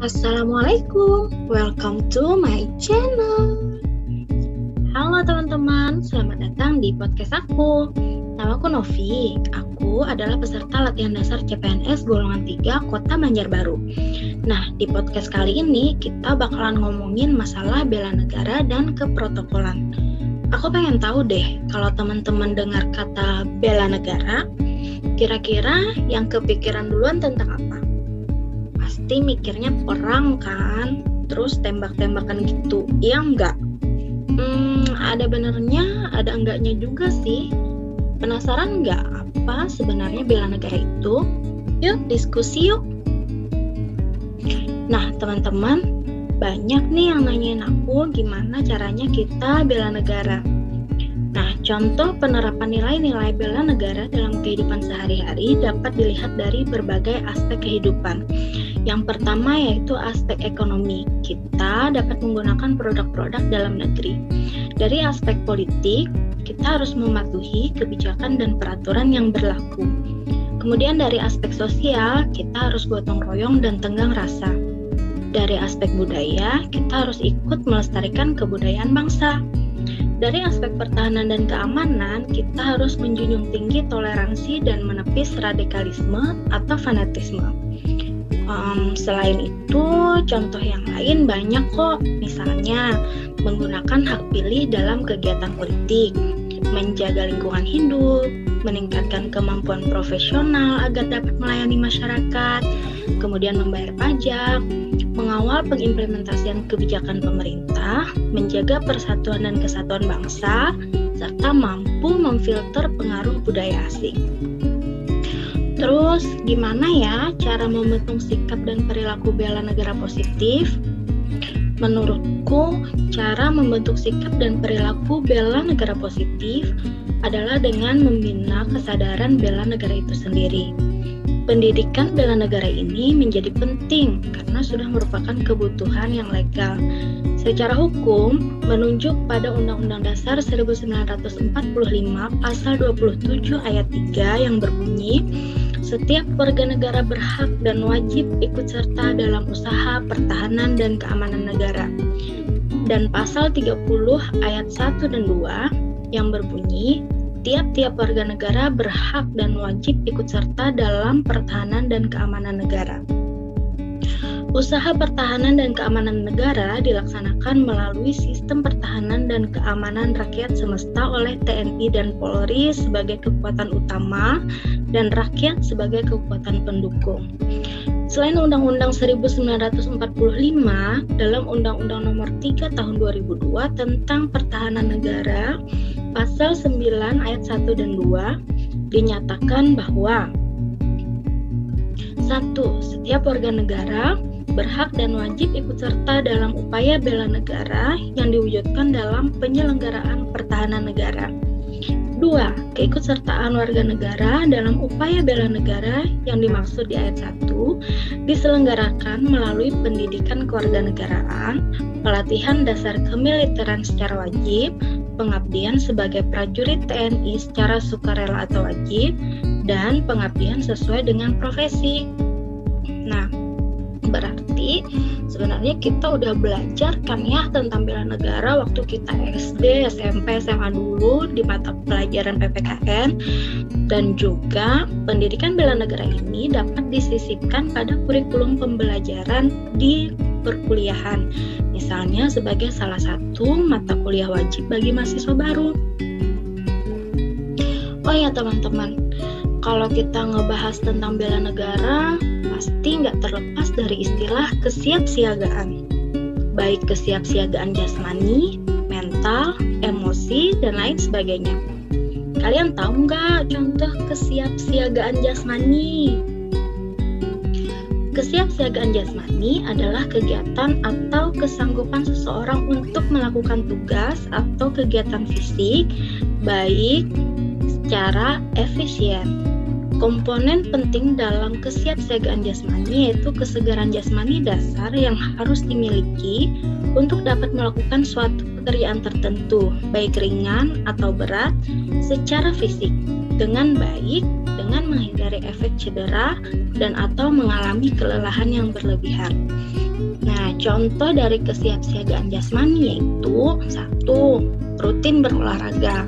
Assalamualaikum, welcome to my channel. Halo teman-teman, selamat datang di podcast aku. Namaku Novi, aku adalah peserta latihan dasar CPNS golongan 3 Kota Banjarbaru. Nah, di podcast kali ini kita bakalan ngomongin masalah bela negara dan keprotokolan. Aku pengen tahu deh, kalau teman-teman dengar kata bela negara, kira-kira yang kepikiran duluan tentang apa? Pasti mikirnya perang kan, terus tembak-tembakan gitu, iya enggak? Ada benernya, ada enggaknya juga sih. Penasaran enggak apa sebenarnya bela negara itu? Yuk diskusi yuk. Nah teman-teman, banyak nih yang nanyain aku gimana caranya kita bela negara. Nah, contoh penerapan nilai-nilai bela negara dalam kehidupan sehari-hari dapat dilihat dari berbagai aspek kehidupan. Yang pertama yaitu aspek ekonomi. Kita dapat menggunakan produk-produk dalam negeri. Dari aspek politik, kita harus mematuhi kebijakan dan peraturan yang berlaku. Kemudian dari aspek sosial, kita harus gotong royong dan tenggang rasa. Dari aspek budaya, kita harus ikut melestarikan kebudayaan bangsa. Dari aspek pertahanan dan keamanan, kita harus menjunjung tinggi toleransi dan menepis radikalisme atau fanatisme. Selain itu, contoh yang lain banyak kok. Misalnya, menggunakan hak pilih dalam kegiatan politik, menjaga lingkungan hidup, meningkatkan kemampuan profesional agar dapat melayani masyarakat, kemudian membayar pajak, mengawal pengimplementasian kebijakan pemerintah, menjaga persatuan dan kesatuan bangsa, serta mampu memfilter pengaruh budaya asing. Terus, gimana ya cara membentuk sikap dan perilaku bela negara positif? Menurutku, cara membentuk sikap dan perilaku bela negara positif adalah dengan membina kesadaran bela negara itu sendiri. Pendidikan bela negara ini menjadi penting karena sudah merupakan kebutuhan yang legal. Secara hukum, menunjuk pada Undang-Undang Dasar 1945 Pasal 27 Ayat 3 yang berbunyi, setiap warga negara berhak dan wajib ikut serta dalam usaha pertahanan dan keamanan negara. Dan Pasal 30 Ayat 1 dan 2 yang berbunyi, tiap-tiap warga negara berhak dan wajib ikut serta dalam pertahanan dan keamanan negara. Usaha pertahanan dan keamanan negara dilaksanakan melalui sistem pertahanan dan keamanan rakyat semesta oleh TNI dan Polri sebagai kekuatan utama dan rakyat sebagai kekuatan pendukung. Selain Undang-Undang 1945, dalam Undang-Undang Nomor 3 Tahun 2002 tentang Pertahanan Negara, Pasal 9 Ayat 1 dan 2 dinyatakan bahwa 1. Setiap warga negara berhak dan wajib ikut serta dalam upaya bela negara yang diwujudkan dalam penyelenggaraan pertahanan negara. 2. Keikutsertaan warga negara dalam upaya bela negara yang dimaksud di ayat 1 diselenggarakan melalui pendidikan kewarganegaraan, pelatihan dasar kemiliteran secara wajib, pengabdian sebagai prajurit TNI secara sukarela atau wajib, dan pengabdian sesuai dengan profesi. Nah, berarti sebenarnya kita udah belajar kan ya tentang bela negara waktu kita SD, SMP, SMA dulu di mata pelajaran PPKN, dan juga pendidikan bela negara ini dapat disisipkan pada kurikulum pembelajaran di perkuliahan, misalnya sebagai salah satu mata kuliah wajib bagi mahasiswa baru. Oh ya teman-teman, kalau kita ngebahas tentang bela negara, pasti nggak terlepas dari istilah kesiapsiagaan. Baik kesiapsiagaan jasmani, mental, emosi, dan lain sebagainya. Kalian tahu nggak contoh kesiapsiagaan jasmani? Kesiapsiagaan jasmani adalah kegiatan atau kesanggupan seseorang untuk melakukan tugas atau kegiatan fisik baik secara efisien. Komponen penting dalam kesiapsiagaan jasmani yaitu kesegaran jasmani dasar yang harus dimiliki untuk dapat melakukan suatu pekerjaan tertentu, baik ringan atau berat, secara fisik, dengan baik, dengan menghindari efek cedera dan atau mengalami kelelahan yang berlebihan. Nah, contoh dari kesiapsiagaan jasmani yaitu 1. Rutin berolahraga.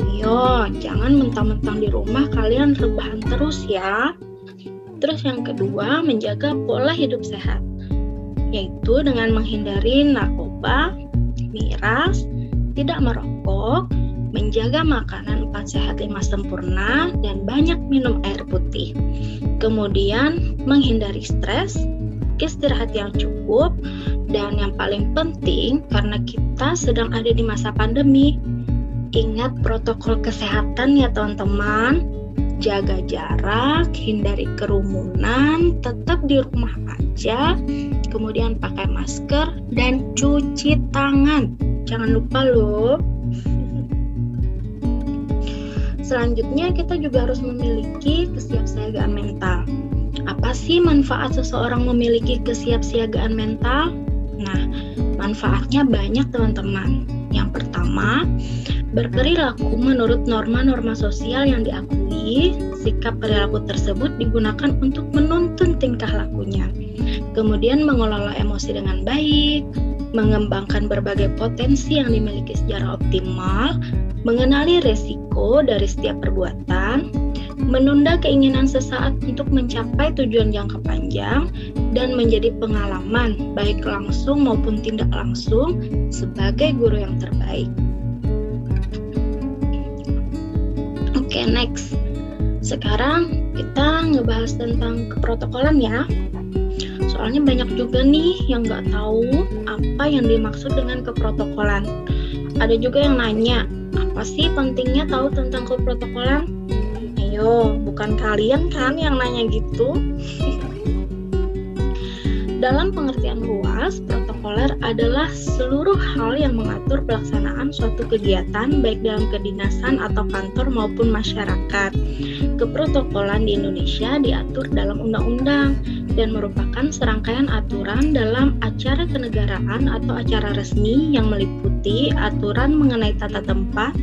Ayo, jangan mentang-mentang di rumah kalian rebahan terus ya. Terus yang kedua, menjaga pola hidup sehat, yaitu dengan menghindari narkoba, miras, tidak merokok, menjaga makanan 4 sehat 5 sempurna, dan banyak minum air putih. Kemudian menghindari stres, istirahat yang cukup, dan yang paling penting karena kita sedang ada di masa pandemi, ingat protokol kesehatan ya teman-teman. Jaga jarak, hindari kerumunan, tetap di rumah aja, kemudian pakai masker dan cuci tangan. Jangan lupa loh. Selanjutnya kita juga harus memiliki kesiapsiagaan mental. Apa sih manfaat seseorang memiliki kesiapsiagaan mental? Nah, manfaatnya banyak teman-teman. Yang pertama, berperilaku menurut norma-norma sosial yang diakui. Sikap perilaku tersebut digunakan untuk menuntun tingkah lakunya. Kemudian mengelola emosi dengan baik, mengembangkan berbagai potensi yang dimiliki secara optimal, mengenali resiko dari setiap perbuatan, menunda keinginan sesaat untuk mencapai tujuan jangka panjang, dan menjadi pengalaman baik langsung maupun tidak langsung sebagai guru yang terbaik. Oke, next. Sekarang kita ngebahas tentang keprotokolan ya. Soalnya banyak juga nih yang nggak tahu apa yang dimaksud dengan keprotokolan. Ada juga yang nanya, apa sih pentingnya tahu tentang keprotokolan? Ayo, bukan kalian kan yang nanya gitu? Dalam pengertian luas, protokoler adalah seluruh hal yang mengatur pelaksanaan suatu kegiatan baik dalam kedinasan atau kantor maupun masyarakat. Keprotokolan di Indonesia diatur dalam undang-undang dan merupakan serangkaian aturan dalam acara kenegaraan atau acara resmi yang meliputi aturan mengenai tata tempat,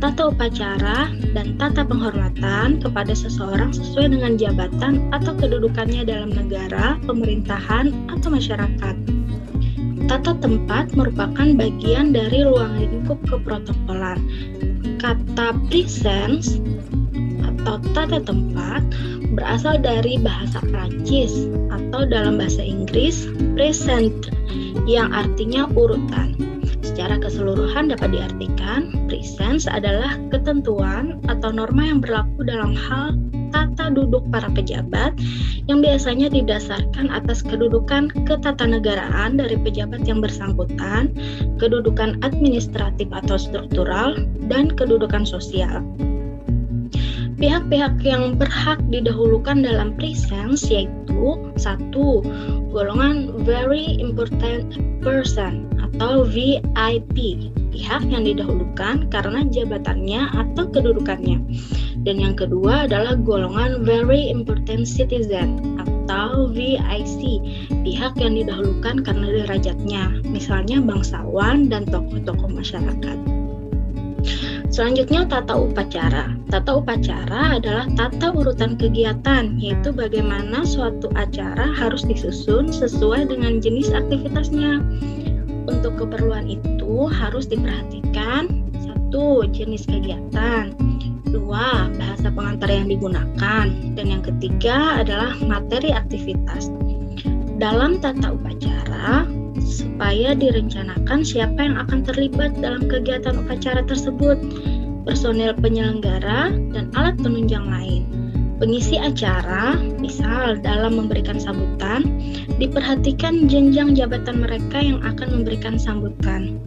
tata upacara, dan tata penghormatan kepada seseorang sesuai dengan jabatan atau kedudukannya dalam negara, pemerintahan, atau masyarakat. Tata tempat merupakan bagian dari ruang lingkup keprotokolan. Kata presence atau tata tempat berasal dari bahasa Prancis atau dalam bahasa Inggris present yang artinya urutan. Secara keseluruhan dapat diartikan, presence adalah ketentuan atau norma yang berlaku dalam hal tata duduk para pejabat yang biasanya didasarkan atas kedudukan ketatanegaraan dari pejabat yang bersangkutan, kedudukan administratif atau struktural, dan kedudukan sosial. Pihak-pihak yang berhak didahulukan dalam presence yaitu 1. Golongan Very Important Person atau VIP, pihak yang didahulukan karena jabatannya atau kedudukannya. Dan yang kedua adalah golongan Very Important Citizen atau VIC, pihak yang didahulukan karena derajatnya, misalnya bangsawan dan tokoh-tokoh masyarakat. Selanjutnya tata upacara. Tata upacara adalah tata urutan kegiatan, yaitu bagaimana suatu acara harus disusun sesuai dengan jenis aktivitasnya. Untuk keperluan itu harus diperhatikan 1. Jenis kegiatan, 2. Bahasa pengantar yang digunakan, dan yang ketiga adalah materi aktivitas. Dalam tata upacara, supaya direncanakan siapa yang akan terlibat dalam kegiatan upacara tersebut, personil penyelenggara, dan alat penunjang lain. Pengisi acara, misal dalam memberikan sambutan, diperhatikan jenjang jabatan mereka yang akan memberikan sambutan.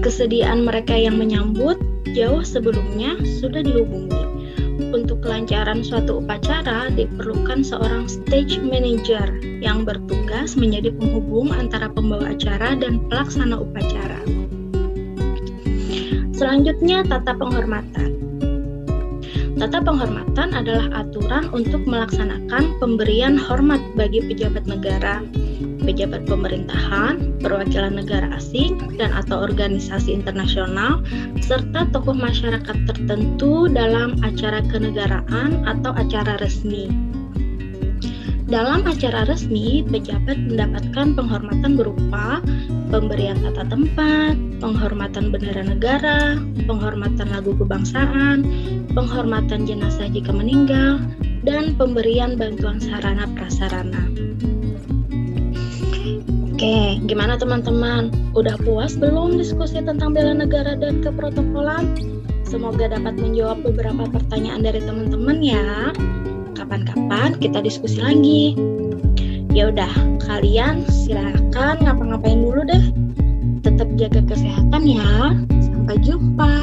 Kesediaan mereka yang menyambut jauh sebelumnya sudah dihubungi. Untuk kelancaran suatu upacara diperlukan seorang stage manager yang bertugas menjadi penghubung antara pembawa acara dan pelaksana upacara. Selanjutnya, tata penghormatan. Tata penghormatan adalah aturan untuk melaksanakan pemberian hormat bagi pejabat negara, pejabat pemerintahan, perwakilan negara asing, dan atau organisasi internasional, serta tokoh masyarakat tertentu dalam acara kenegaraan atau acara resmi. Dalam acara resmi, pejabat mendapatkan penghormatan berupa pemberian tata tempat, penghormatan bendera negara, penghormatan lagu kebangsaan, penghormatan jenazah jika meninggal, dan pemberian bantuan sarana prasarana. Oke, gimana teman-teman? Udah puas belum diskusi tentang bela negara dan keprotokolan? Semoga dapat menjawab beberapa pertanyaan dari teman-teman ya. Kapan-kapan kita diskusi lagi. Ya udah, kalian silakan ngapa-ngapain dulu deh. Tetap jaga kesehatan ya. Sampai jumpa.